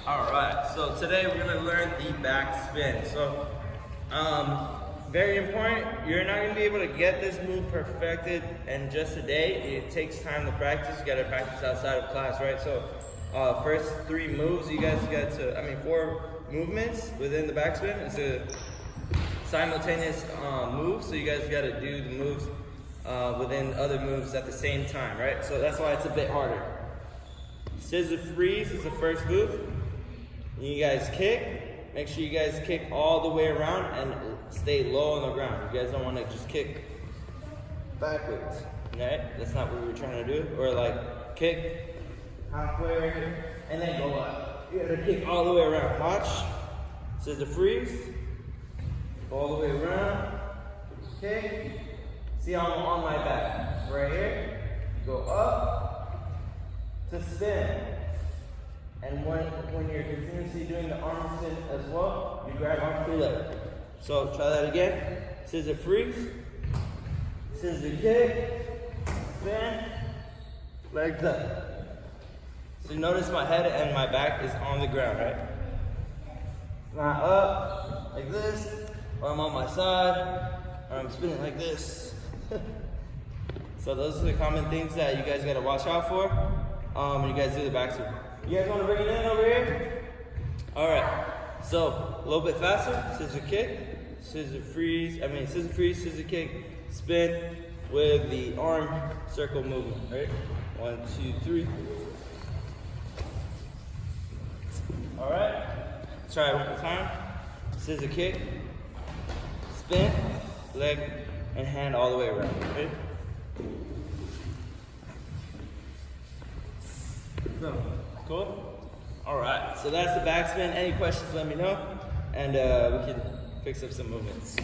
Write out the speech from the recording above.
Alright, so today we're going to learn the backspin. So, very important, you're not going to be able to get this move perfected in just a day. It takes time to practice. You got to practice outside of class, right? So, first 3 moves, you guys got to, 4 movements within the backspin. It's a simultaneous move, so you guys got to do the moves within other moves at the same time, right? So that's why it's a bit harder. Scissor freeze is the first move. You guys kick. Make sure you guys kick all the way around and stay low on the ground. You guys don't want to just kick backwards, right? That's not what we were trying to do. Or like kick halfway and then go up. You gotta kick all the way around. Watch. Scissor freeze. All the way around. Kick. See how I'm on my back. Right here. Go up to spin. And when you're continuously doing the arm spin as well, you grab onto your leg. So try that again. Scissor freeze, scissor kick, spin, legs up. So you notice my head and my back is on the ground, right? Not up like this, or I'm on my side, or I'm spinning like this. So those are the common things that you guys gotta watch out for when you guys do the backspin. You guys want to bring it in over here? All right. So a little bit faster. Scissor kick, scissor freeze. Scissor freeze, scissor kick, spin with the arm circle movement. Right? 1, 2, 3. All right. Let's try it one more time. Scissor kick, spin, leg, and hand all the way around. Right? Go. Cool? Alright, so that's the backspin. Any questions, let me know, and we can fix up some movements.